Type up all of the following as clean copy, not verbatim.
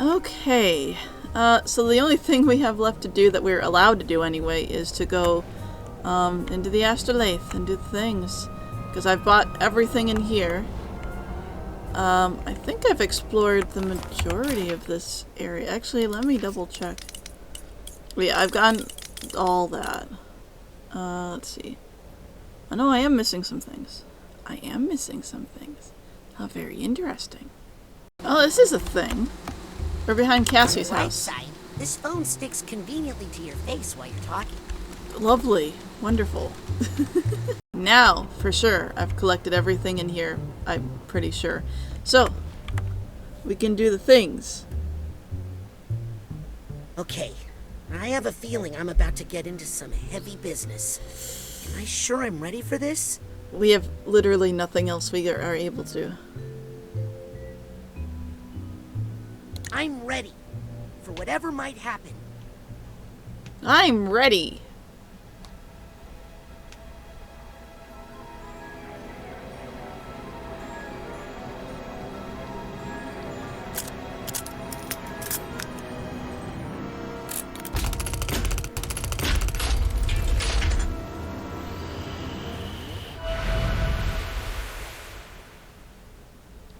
Okay. So the only thing we have left to do that we're allowed to do anyway is to go into the afterlife and do things. Because I've bought everything in here. I think I've explored the majority of this area. Actually, let me double check. Yeah, I've gotten all that. Let's see. Oh no, I am missing some things. I am missing some things. How very interesting. Oh, this is a thing. We're behind Cassie's house. Right side. This phone sticks conveniently to your face while you're talking. Lovely. Wonderful. Now, for sure, I've collected everything in here. I'm pretty sure. So, we can do the things. Okay. I have a feeling I'm about to get into some heavy business. Am I sure I'm ready for this? We have literally nothing else we are able to. I'm ready for whatever might happen. I'm ready.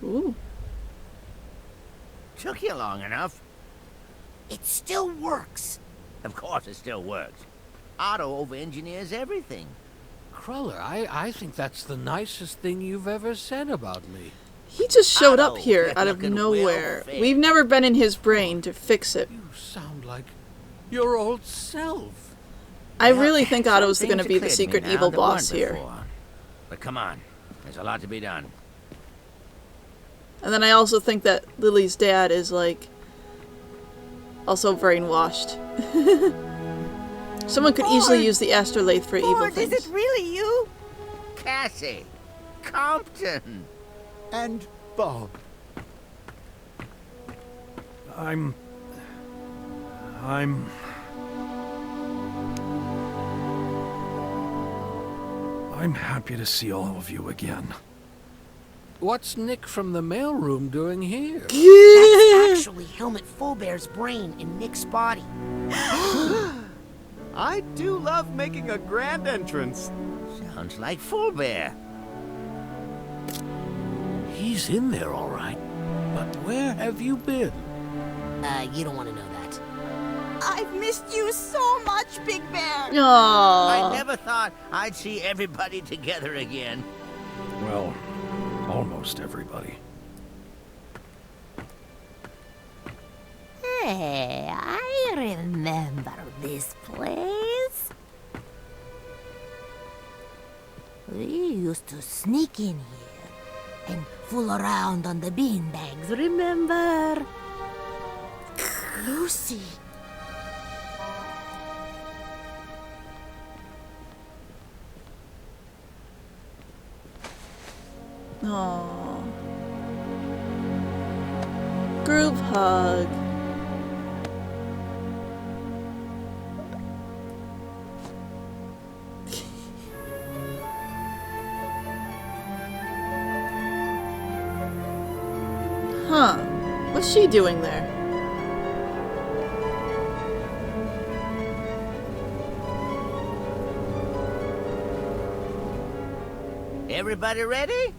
Ooh. Took you long enough. It still works. Of course it still works. Otto over-engineers everything. Cruller, I think that's the nicest thing you've ever said about me. He just showed up Otto, here you're out of looking nowhere. well fed. We've never been in his brain to fix it. You sound like your old self. I Well, really think some Otto's things going to be the occurred to me secret now evil that boss weren't here. before. But come on, there's a lot to be done. And then I also think that Lily's dad is, like, also brainwashed. Someone could easily use the astrolabe for evil things. Is it really you? Cassie, Compton. And Bob. I'm happy to see all of you again. What's Nick from the mailroom doing here? That's actually Helmet Fullbear's brain in Nick's body. I do love making a grand entrance. Sounds like Full Bear. He's in there all right. But where have you been? You don't want to know that. I've missed you so much, Big Bear. Aww. I never thought I'd see everybody together again. Well, almost everybody. Hey, I remember this place. We used to sneak in here and fool around on the beanbags, remember? Lucy. Aww. Group hug. Huh. What's she doing there? Everybody ready?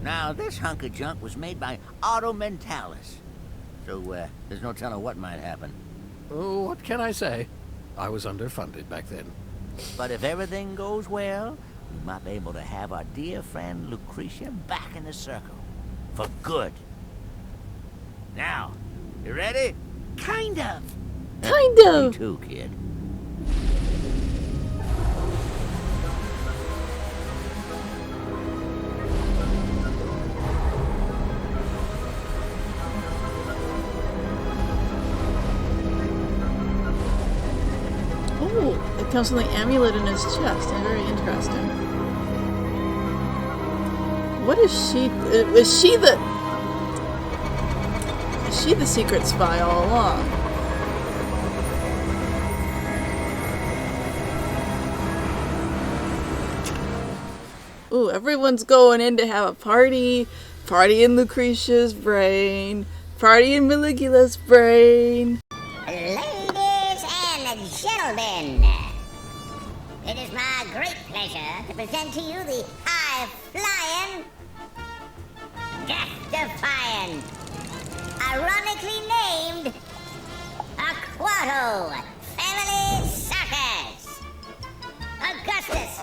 Now, this hunk of junk was made by Auto Mentalis. So, there's no telling what might happen. Oh, what can I say? I was underfunded back then. But if everything goes well, we might be able to have our dear friend Lucretia back in the circle. For good. Now, you ready? Kind of. Kind Me of. too, kid. Oh, it comes from the amulet in his chest. Very interesting. What is she? Is she the? Is she the secret spy all along? Ooh, everyone's going in to have a party. Party in Lucretia's brain. Party in Maligula's brain. Ladies and gentlemen, it is my great pleasure to present to you the high-flying, death-defying, ironically named Aquato Family Circus. Augustus,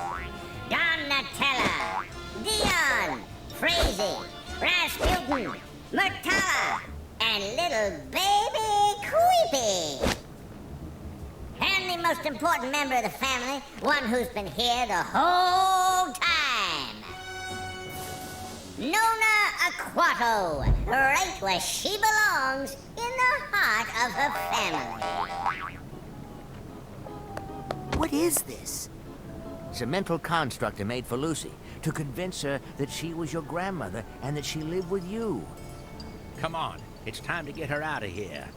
Donatella, Dion, Frazee, Rasputin, Murtala, and little baby Creepy. And the most important member of the family, one who's been here the whole time. Nonna Aquato, right where she belongs, in the heart of her family. What is this? It's a mental construct I made for Lucy to convince her that she was your grandmother and that she lived with you. Come on, it's time to get her out of here.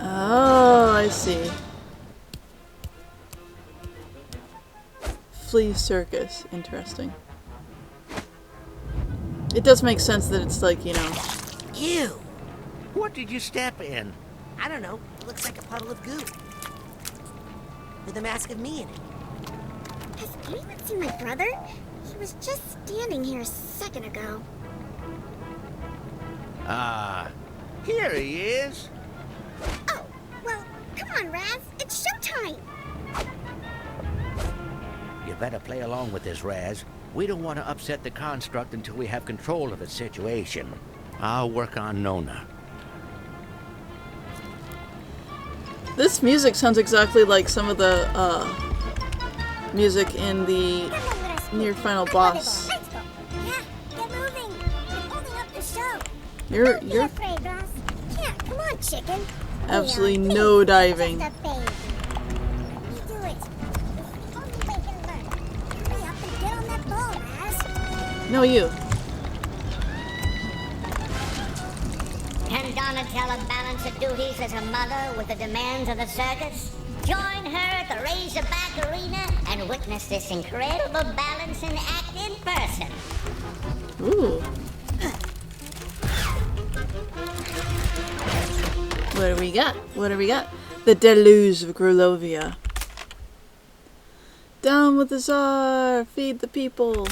Oh, I see. Fleas circus. Interesting. It does make sense that it's like, you know. Ew. What did you step in? I don't know. It looks like a puddle of goo. With a mask of me in it. Has anyone seen my brother? He was just standing here a second ago. Here he is. Oh, well, come on, Raz. It's showtime. You better play along with this, Raz. We don't want to upset the construct until we have control of the situation. I'll work on Nonna. This music sounds exactly like some of the music in the near final boss. Let's go. Yeah, get moving. You're holding up the show. You're Don't be afraid, Ross. Yeah, come on, chicken. absolutely Leon, no please, diving. just a baby. You do it. It's the only way he'll learn. Hurry up and get on that ball, Raz. No, you. Can Donatella balance her duties as a mother with the demands of the circus? Join her at the Razorback Arena and witness this incredible balancing act in person. Ooh. What do we got? What do we got? The Deluge of Grulovia. Down with the Tsar! Feed the people!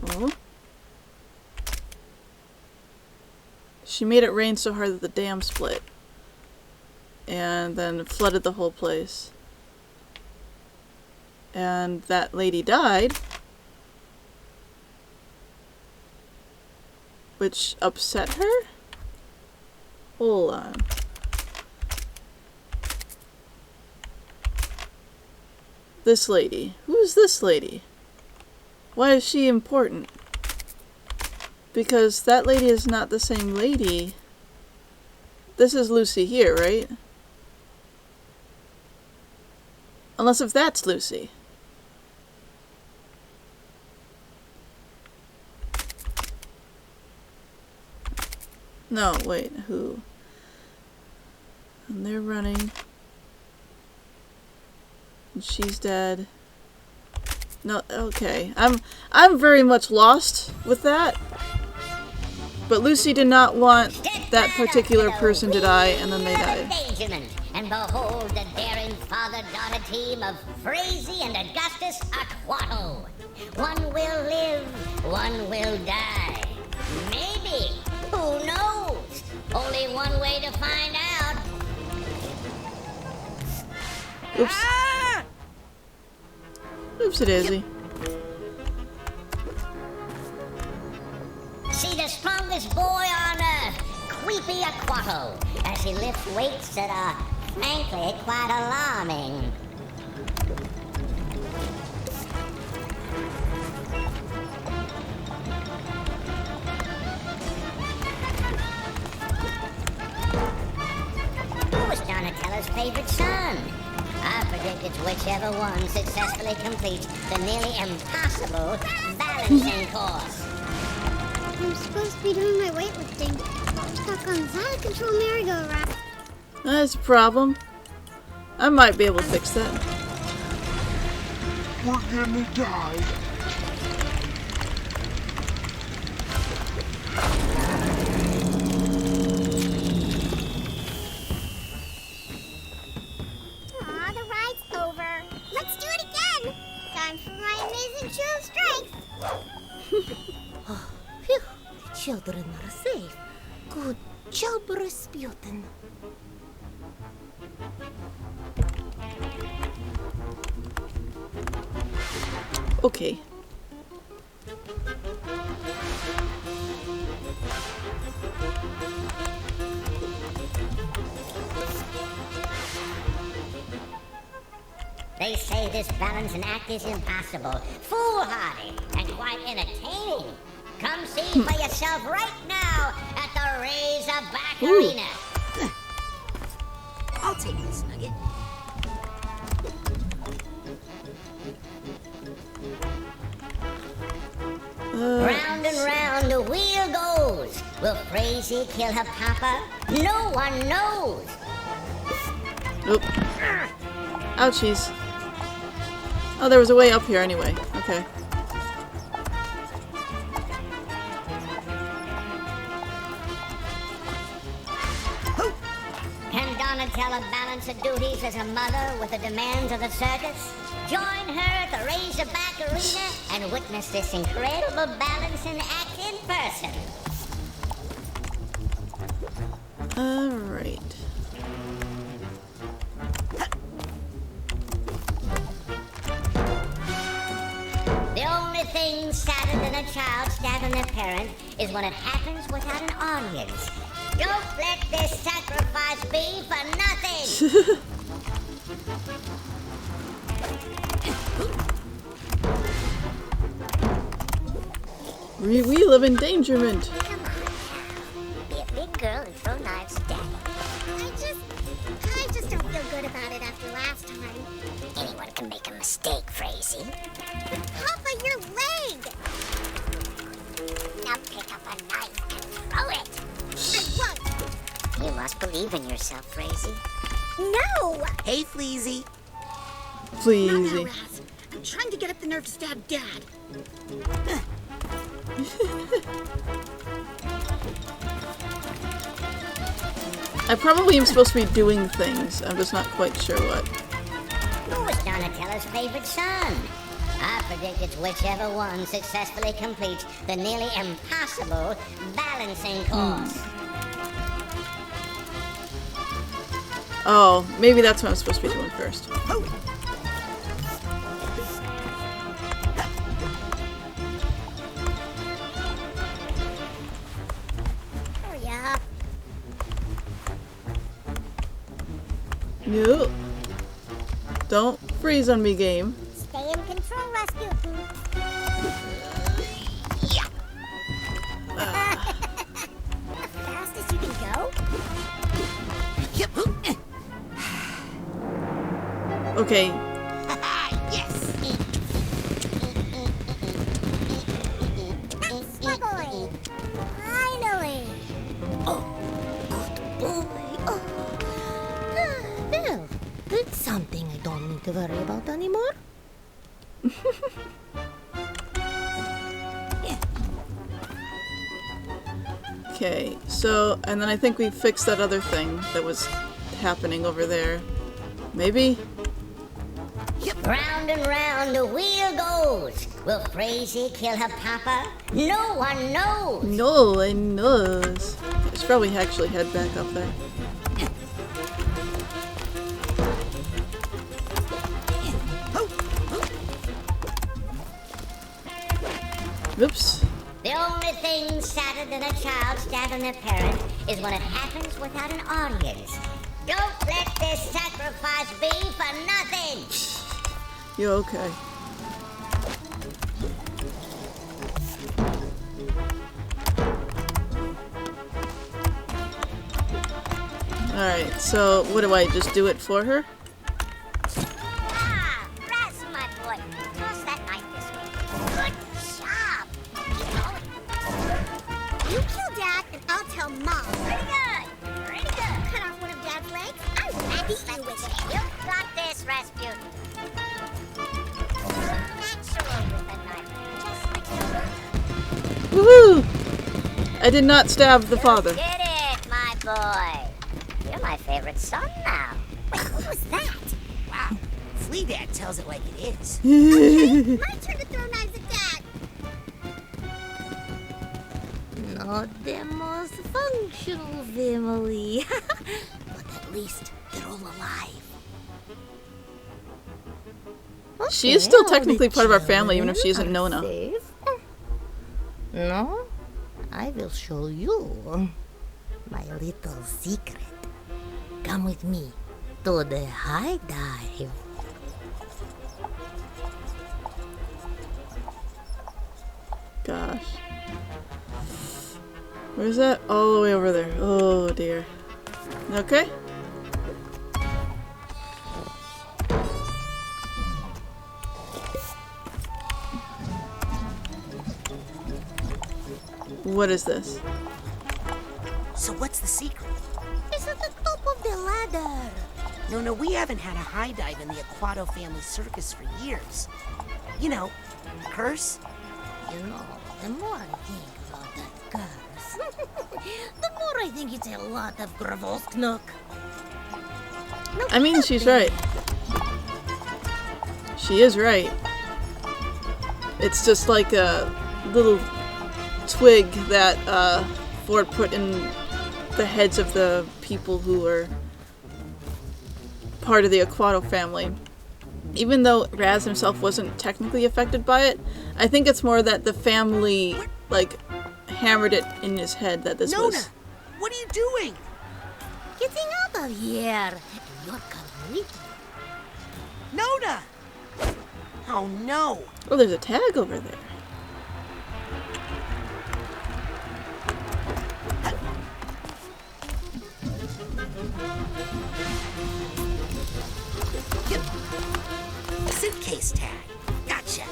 Oh. She made it rain so hard that the dam split. And then flooded the whole place. And that lady died. Which upset her? Hold on. This lady. Who's this lady? Why is she important? Because that lady is not the same lady. This is Lucy here, right? Unless if that's Lucy. No, wait, who? And they're running. And she's dead. No, okay. I'm very much lost with that. But Lucy did not want that particular person to die, and then they died. And behold the daring father-daughter team of Frazee and Augustus Aquato. One will live, one will die. Maybe. Who knows? Only one way to find out. Oops. Oopsie-daisy. See the strongest boy on earth, Creepy Aquato, as he lifts weights that are, frankly, quite alarming. Who was Donatella's favorite son? I predict it's whichever one successfully completes the nearly impossible balancing course. I'm supposed to be doing my weightlifting. Stuck on this out of control merry-go-round. That's a problem. I might be able to fix that. We're gonna die. Aw, the ride's over. Let's do it again. Time for my amazing show of strength. Phew, the children are safe. Good job, Rasputin. Okay. They say this balancing act is impossible, foolhardy, and quite entertaining. Come see for yourself right now at the Razorback Arena. I'll take this nugget. Round and round the wheel goes. Will Frazee kill her papa? No one knows. Oop. Ouchies. Oh, there was a way up here anyway. Okay. Can Donatella balance her duties as a mother with the demands of the circus? Join her at the Razorback Arena and witness this incredible balancing act in person. Alright. The only thing sadder than a child stabbing their parent is when it happens without an audience. Don't let this sacrifice be for nothing! We live in endangerment. Come on. Be a big girl and throw knives at Daddy. I just don't feel good about it after last time. Anyone can make a mistake, Frazee. Papa, your leg! Now pick up a knife and throw it. I won't. You must believe in yourself, Frazee. No! Hey, Fleasy. Please. Raz. I'm trying to get up the nerve to stab Dad. I probably am supposed to be doing things. I'm just not quite sure what. Who was Donatella's favorite son? I predict it's whichever one successfully completes the nearly impossible balancing course. Oh, maybe that's what I'm supposed to be doing first. Hurry up. No. Don't freeze on me, game. Stay in control, Rasputin. The fastest you can go? Okay. Yes. That's my boy. Finally. Oh, good boy. Oh. Well, that's something I don't need to worry about anymore. Okay, so, and then I think we fixed that other thing that was happening over there. Maybe? Round and round the wheel goes. Will Frazee kill her papa? No one knows. No one knows. I should probably actually head back up there. Oops. The only thing sadder than a child stabbing their parent is when it happens without an audience. Don't let this sacrifice be for nothing. You okay? Alright, so what do I just do it for her? Ah, Raz, my boy. Toss that knife this way. Good job. Keep going. You kill Dad, and I'll tell Mom. Pretty good. Pretty good. Cut off one of Dad's legs, beat you with it. You got this, Rasputin. Natural with a knife, just like your Woohoo! I did not stab the father. You did it, my boy. You're my favorite son now. Wait, what was that? Wow. Flea Dad tells it like it is. My turn to throw knives at Dad. Not the most functional family. But at least they're all alive. She is still Okay, technically all the part of our family, even if she children isn't are Nonna. safe. No, I will show you my little secret. Come with me to the high dive. Gosh. Where's that? All the way over there. Oh dear. Okay. What is this? So what's the secret? It's at the top of the ladder. No, we haven't had a high dive in the Aquato family circus for years. You know, curse? You know, the more I think about that curse, the more I think it's a lot of Gravosknuk. I mean, she's right. She is right. It's just like a little twig that Ford put in the heads of the people who are part of the Aquato family. Even though Raz himself wasn't technically affected by it, I think it's more that the family, like, hammered it in his head that this Nonna, was... what are you doing? Getting out of here. You're coming with me. Nonna! Oh no! Oh, there's a tag over there. Suitcase tag. Gotcha.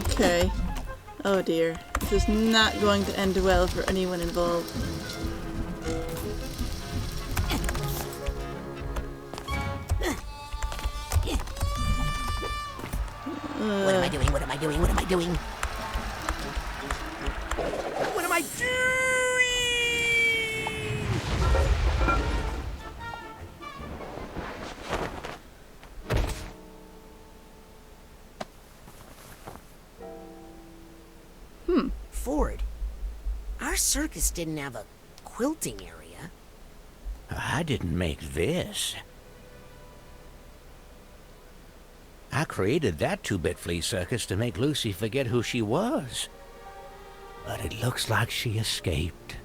Okay. Oh dear. This is not going to end well for anyone involved. What am I doing? What am I doing? What am I doing? What am I doing? Ford, our circus didn't have a quilting area. I didn't make this. I created that two-bit flea circus to make Lucy forget who she was. But it looks like she escaped.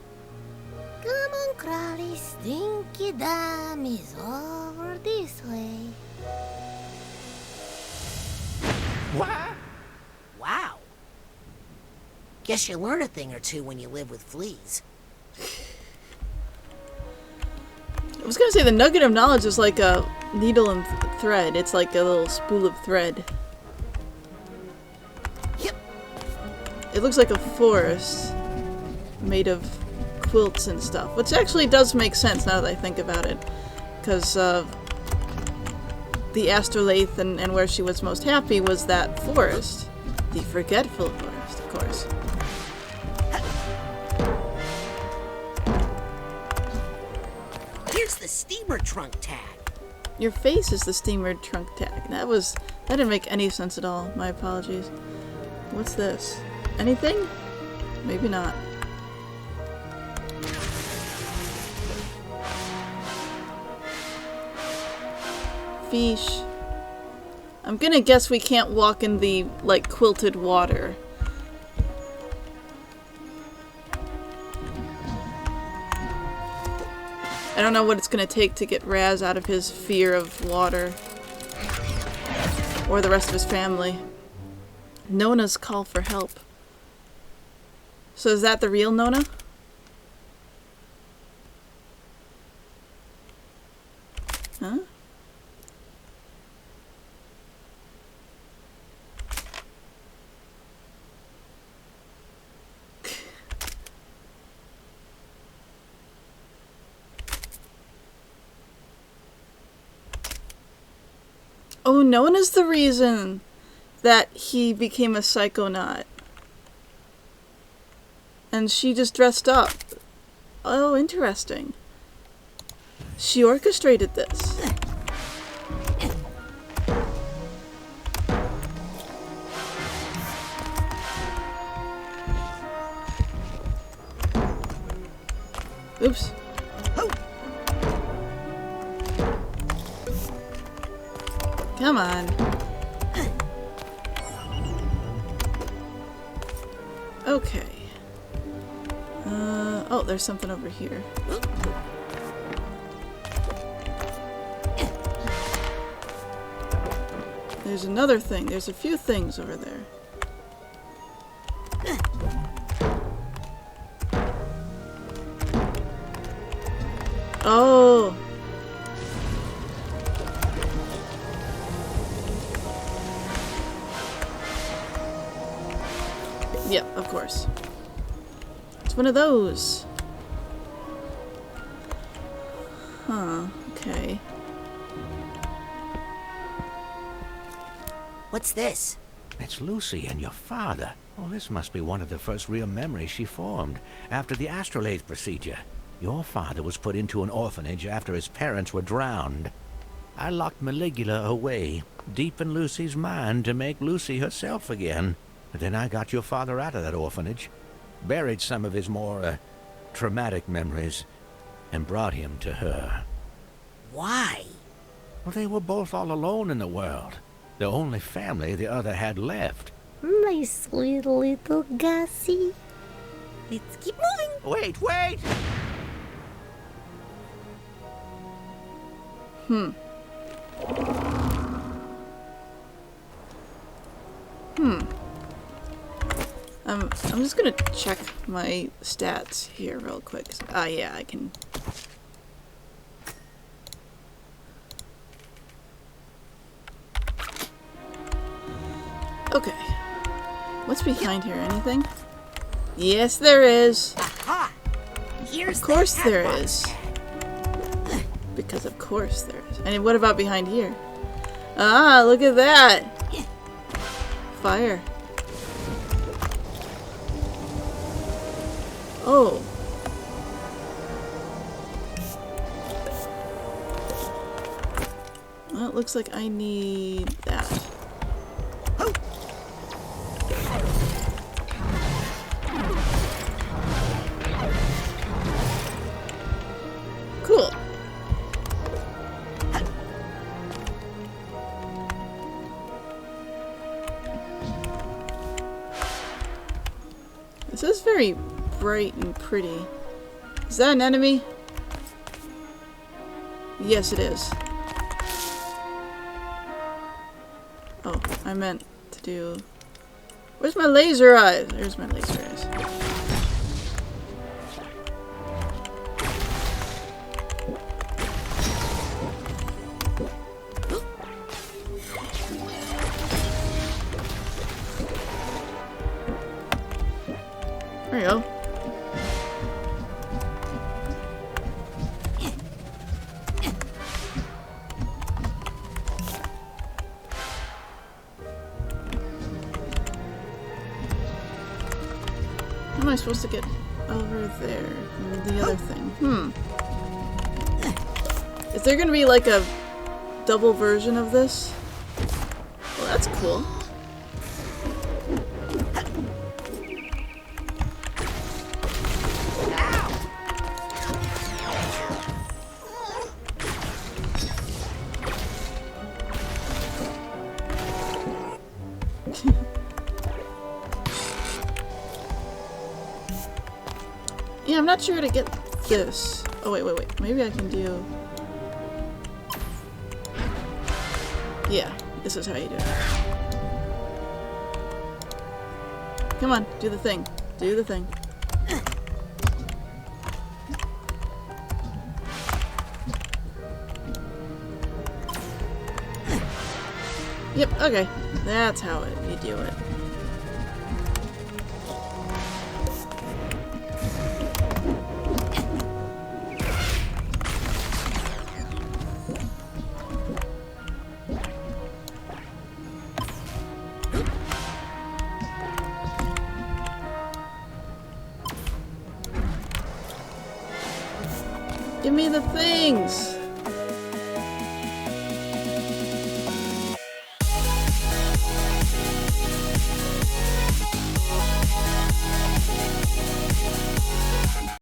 Come on, Crowley. Stinky Dam is over this way. Wow. Guess you learn a thing or two when you live with fleas. I was gonna say the nugget of knowledge is like a needle and thread. It's like a little spool of thread. Yep. It looks like a forest made of quilts and stuff, which actually does make sense now that I think about it. Because the astrolabe and where she was most happy was that forest. The forgetful forest, of course. Here's the steamer trunk tag. Your face is the steamer trunk tag. That didn't make any sense at all. My apologies. What's this? Anything? Maybe not. Fish. I'm gonna guess we can't walk in the, like, quilted water. I don't know what it's gonna take to get Raz out of his fear of water. Or the rest of his family. Nonna's call for help. So is that the real Nonna? Huh? Oh, Nonna's the reason that he became a psychonaut. And she just dressed up. Oh, interesting. She orchestrated this. Oops. Come on. Okay. Oh, there's something over here. There's another thing. There's a few things over there. Oh. Yep, of course. It's one of those. Huh, okay. What's this? It's Lucy and your father. Well, this must be one of the first real memories she formed after the astrolabe procedure. Your father was put into an orphanage after his parents were drowned. I locked Maligula away, deep in Lucy's mind, to make Lucy herself again. But then I got your father out of that orphanage, buried some of his more, traumatic memories, and brought him to her. Why? Well, they were both all alone in the world. The only family the other had left. My sweet little Gussie. Let's keep moving. Wait! I'm just gonna check my stats here real quick. Ah, yeah, I can. Okay. What's behind here? Anything? Yes, there is. Aha! Here's Of course the there catwalk is. pad. Because of course there is. And what about behind here? Ah, look at that! Fire. Oh. Well, it looks like I need that. Cool. This is very bright and pretty. Is that an enemy? Yes, it is. Oh, I meant to do... Where's my laser eyes? There's my laser eyes. There you go. How am I supposed to get over there? The other thing. Is there gonna be like a double version of this? Well, that's cool. Yeah, I'm not sure how to get this. Oh, wait. Maybe I can do... Yeah, this is how you do it. Come on, do the thing. Do the thing. Yep, okay. That's how you do it. Give me the things!